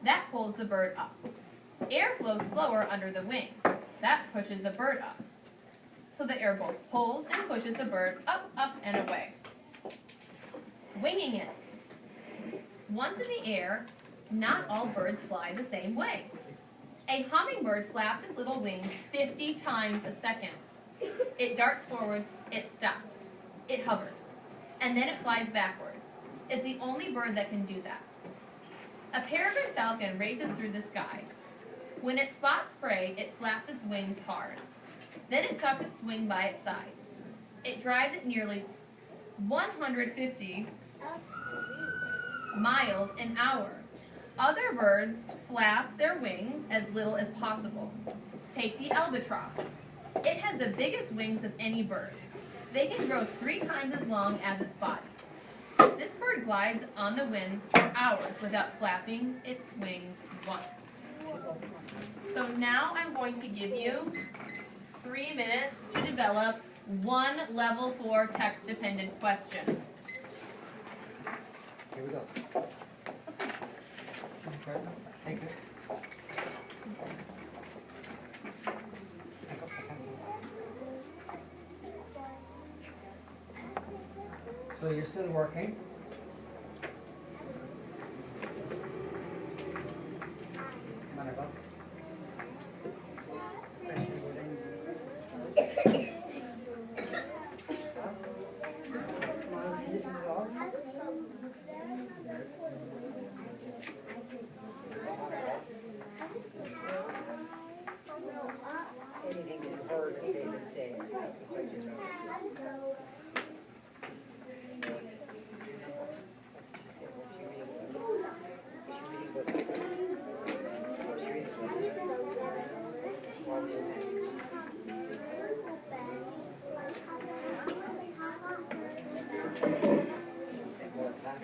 That pulls the bird up. Air flows slower under the wing. That pushes the bird up. So the air both pulls and pushes the bird up, up, and away. Winging it. Once in the air, not all birds fly the same way. A hummingbird flaps its little wings 50 times a second. It darts forward, it stops. It hovers. And then it flies backward. It's the only bird that can do that. A peregrine falcon races through the sky. When it spots prey, it flaps its wings hard. Then it tucks its wing by its side. It drives at nearly 150 miles an hour. Other birds flap their wings as little as possible. Take the albatross. It has the biggest wings of any bird. They can grow 3 times as long as its body. This bird glides on the wind for hours without flapping its wings once. So now I'm going to give you 3 minutes to develop one level 4 text-dependent question. Here we go. Take it. Pick up the pencil. So you're still working. Come on, Eva. Listen to all. Anything that you heard as David say, ask a question about it. She said, what's she reading? What's she reading about this? What's she reading about? What was it? What's that?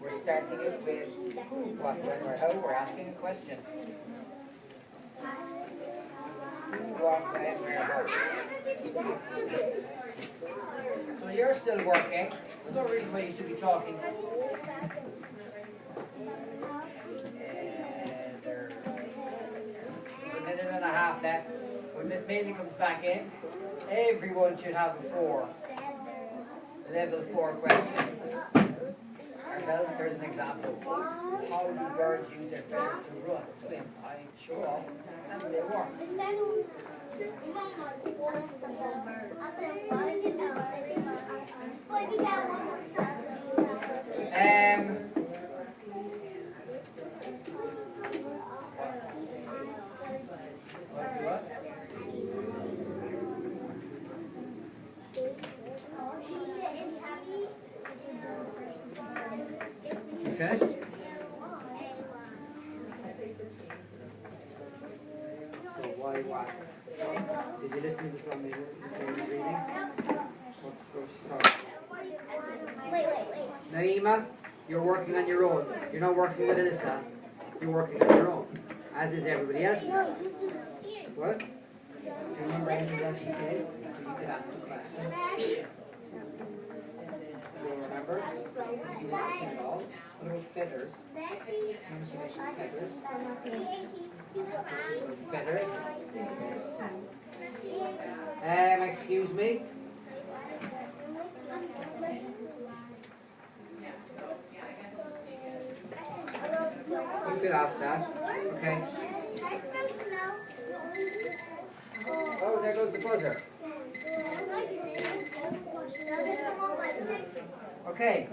We're starting it with who, what, when, or how. We're asking a question. Who, what, when, where, how. So you're still working. There's no reason why you should be talking. There's a minute and a half left. When Miss Bailey comes back in, everyone should have a 4. Level 4 question. Well, there's an example. How do birds use their feathers to run, swim, hide, show off, and stay warm? What? You finished? So why? Did you listen to this one reading? What's she talking about? Wait. Naima, you're working on your own. You're not working with Alyssa. You're working on your own. As is everybody else. What? Do you remember anything that she said? So you could ask a question. Do you remember? You were asking it all. What about feathers? Remember she mentioned feathers? Feathers. Excuse me. You could ask that. Okay. Oh, there goes the buzzer. Okay.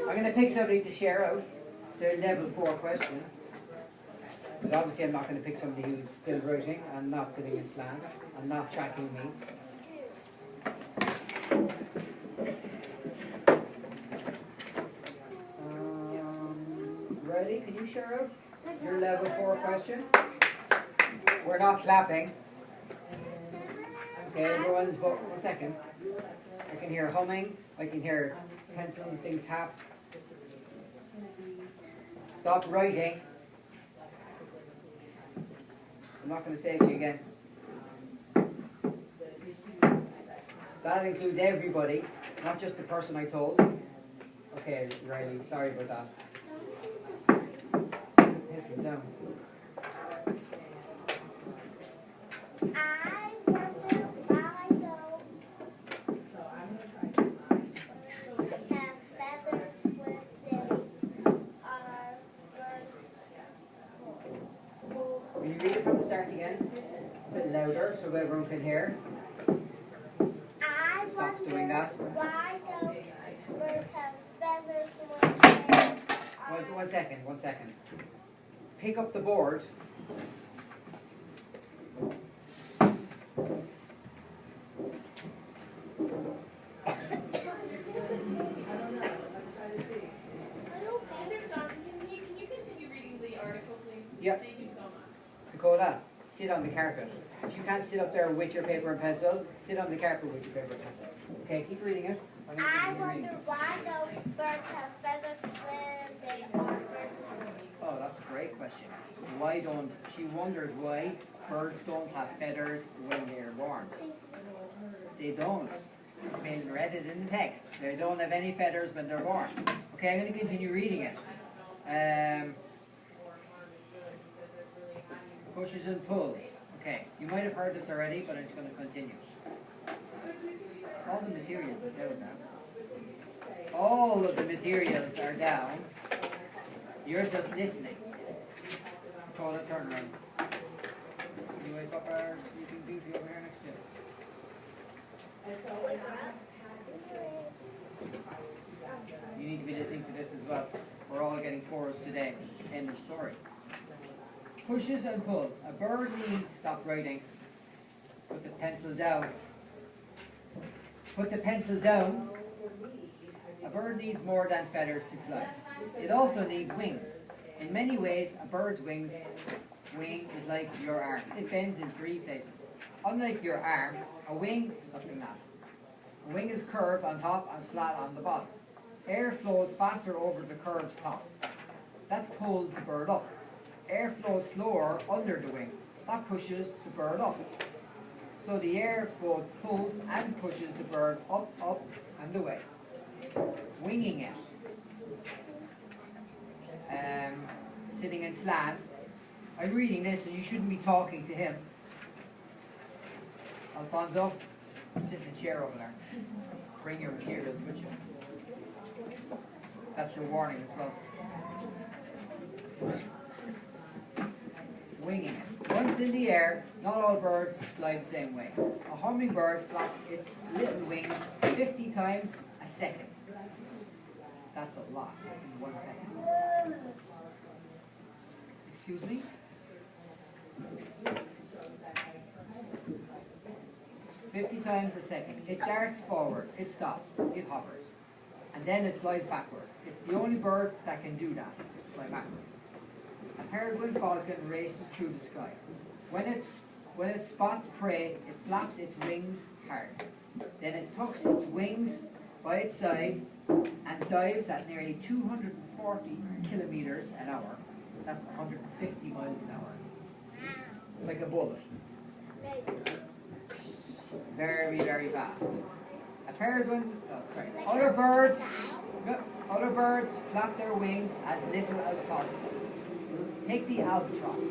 I'm going to pick somebody to share out their level 4 question. But obviously I'm not going to pick somebody who's still writing and not sitting in slant and not tracking me. Riley, can you share out your level 4 question? We're not clapping. Okay, everyone's vote. 1 second. I can hear humming. I can hear pencils being tapped. Stop writing. I'm not going to say it to you again. That includes everybody, not just the person I told. Okay, Riley, sorry about that. Pencil down. I wonder why don't have feathers when they are birds. Will you read it from the start again? A bit louder so everyone can hear. I Stop wonder doing that. why don't birds have feathers when they are... One second. Pick up the board. Mr. Johnson, can you continue reading the article, please? Yep. Thank you so much. Dakota, sit on the carpet. If you can't sit up there with your paper and pencil, sit on the carpet with your paper and pencil. Okay, keep reading it. I wonder why don't birds have feathers when they are first born? Oh, that's a great question. She wondered why birds don't have feathers when they're born. They don't. It's been read it in the text. They don't have any feathers when they're born. Okay, I'm going to continue reading it. Pushes and pulls. Okay, you might have heard this already, but I'm just going to continue. All the materials are down now. All of the materials are down. You're just listening. Call it turn around. Can you wake up our sleeping beauty over here next to you? You need to be listening to this as well. We're all getting 4s today. End of story. Pushes and pulls. A bird needs, stop writing. Put the pencil down. Put the pencil down. A bird needs more than feathers to fly. It also needs wings. In many ways, a bird's wing is like your arm. It bends in 3 places. Unlike your arm, a wing is nothing that. A wing is curved on top and flat on the bottom. Air flows faster over the curved top. That pulls the bird up. Air flows slower under the wing. That pushes the bird up. So the air both pulls and pushes the bird up, and away. Winging it. Sitting in slant. I'm reading this and you shouldn't be talking to him. Alfonso, sit in the chair over there. Bring your materials with you. That's your warning as well. Winging it. Once in the air, not all birds fly the same way. A hummingbird flaps its little wings 50 times a second. That's a lot in 1 second. Excuse me? "50 times a second. It darts forward, it stops, it hovers, and then it flies backward. It's the only bird that can do that, fly backward. A peregrine falcon races through the sky. When it spots prey, it flaps its wings hard. Then it tucks its wings by its side and dives at nearly 240 kilometers an hour. That's 150 miles an hour. Like a bullet. Very, very fast. A peregrine, other birds flap their wings as little as possible. Take the albatross.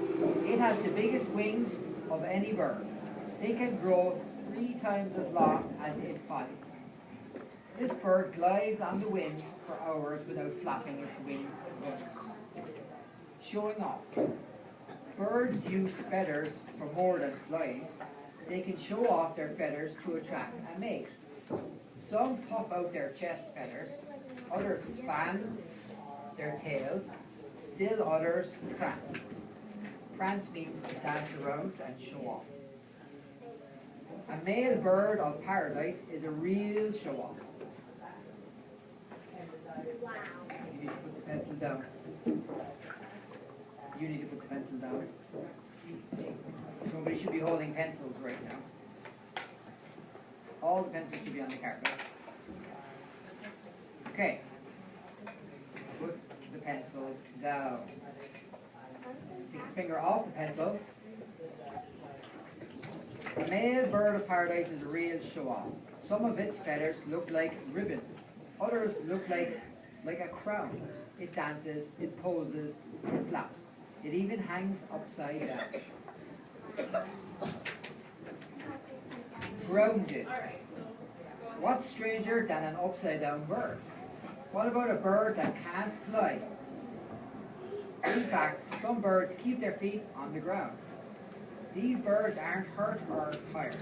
It has the biggest wings of any bird. They can grow 3 times as long as its body. This bird glides on the wind for hours without flapping its wings once. Showing off. Birds use feathers for more than flying. They can show off their feathers to attract a mate. Some puff out their chest feathers, others fan their tails, still others prance. Prance means to dance around and show off. A male bird of paradise is a real show-off. Wow. You need to put the pencil down. You need to put the pencil down. Nobody should be holding pencils right now. All the pencils should be on the carpet. Okay. Put the pencil down. Take your finger off the pencil. A male bird of paradise is a real show-off. Some of its feathers look like ribbons. Others look like a crown. It dances, it poses, it flaps. It even hangs upside down. Grounded. What's stranger than an upside down bird? What about a bird that can't fly? In fact, some birds keep their feet on the ground. These birds aren't hurt or tired.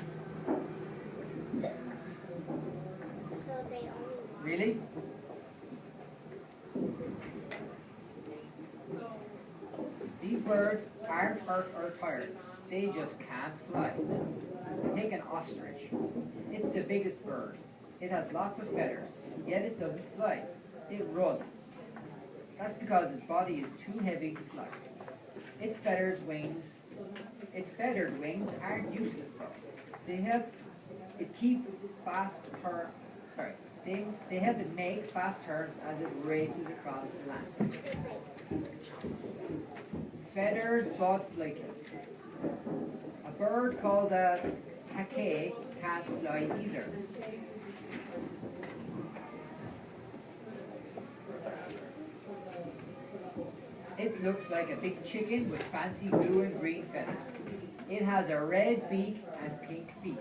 So they only Really? These birds aren't hurt or tired. They just can't fly. Take an ostrich. It's the biggest bird. It has lots of feathers, yet it doesn't fly. It runs. That's because its body is too heavy to fly. Its feathered wings aren't useless though. They help it keep fast turn. Sorry, they help it make fast turns as it races across the land. Feathered bud flightless. A bird called a takay can't fly either. It looks like a big chicken with fancy blue and green feathers. It has a red beak and pink feet.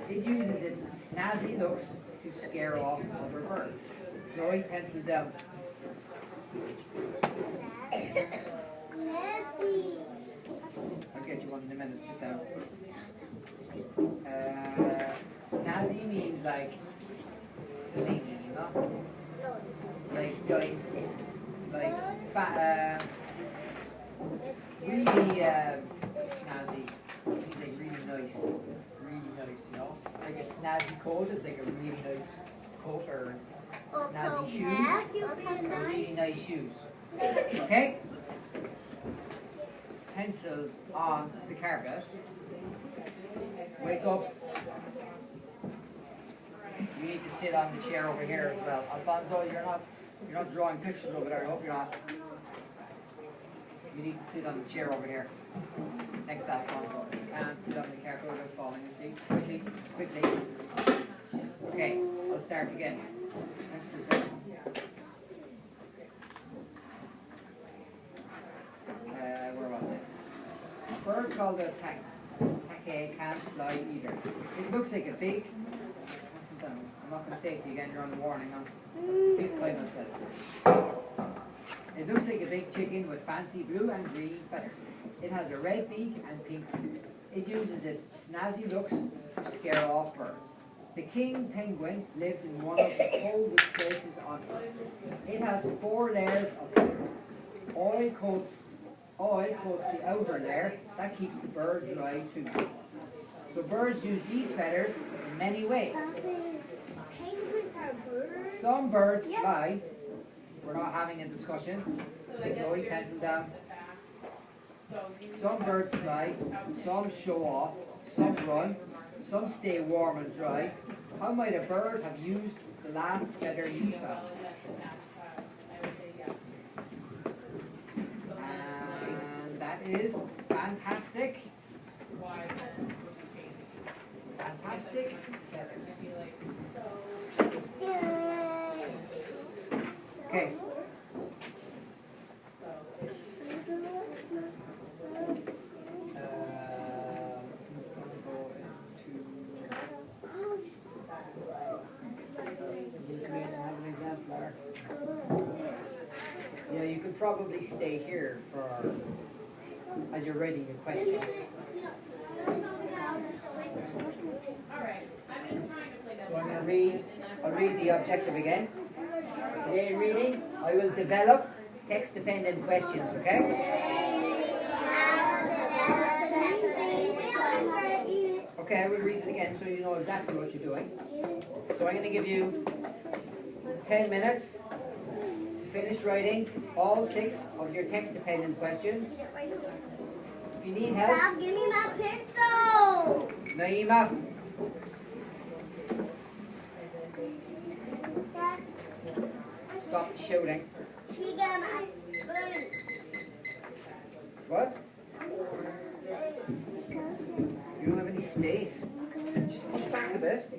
It uses its snazzy looks to scare off other birds. Chloe, pencil down. I'll get you one in a minute, sit down. Snazzy means like blingy, you know? Like really snazzy. Means like really nice, you know? Like a snazzy coat is like a really nice coat, or snazzy shoes are really nice shoes. Okay? Pencil on the carpet. Wake up. You need to sit on the chair over here as well. Alfonso, you're not drawing pictures over there. I hope you're not. You need to sit on the chair over here. Next to Alfonso. You can't sit on the carpet without falling asleep. Quickly. Okay, I'll start again. Where was it? A bird called a takay can't fly either. It looks like a big. I'm not going to say it to you again, you're on the warning. That's the 5th time I've said it. It looks like a big chicken with fancy blue and green feathers. It has a red beak and pink feet. It uses its snazzy looks to scare off birds. The king penguin lives in one of the coldest places on Earth. It has 4 layers of feathers. Oil coats the outer layer. That keeps the bird dry too. So birds use these feathers in many ways. Some birds fly. We're not having a discussion. Chloe, pencil down. Some birds fly, some show off, some run, some stay warm and dry. How might a bird have used the last feather you found? And that is fantastic. Fantastic feathers. Okay. Yeah, you could probably stay here for as you're writing your questions. So I'm going to read. I'll read the objective again. Today in reading, I will develop text-dependent questions. Okay? Okay, I will read it again so you know exactly what you're doing. So I'm going to give you 10 minutes to finish writing all 6 of your text-dependent questions. If you need help... Stop, give me my pencil! Naima. Stop shouting. She got my spoon. What? You don't have any space. Just push back a bit.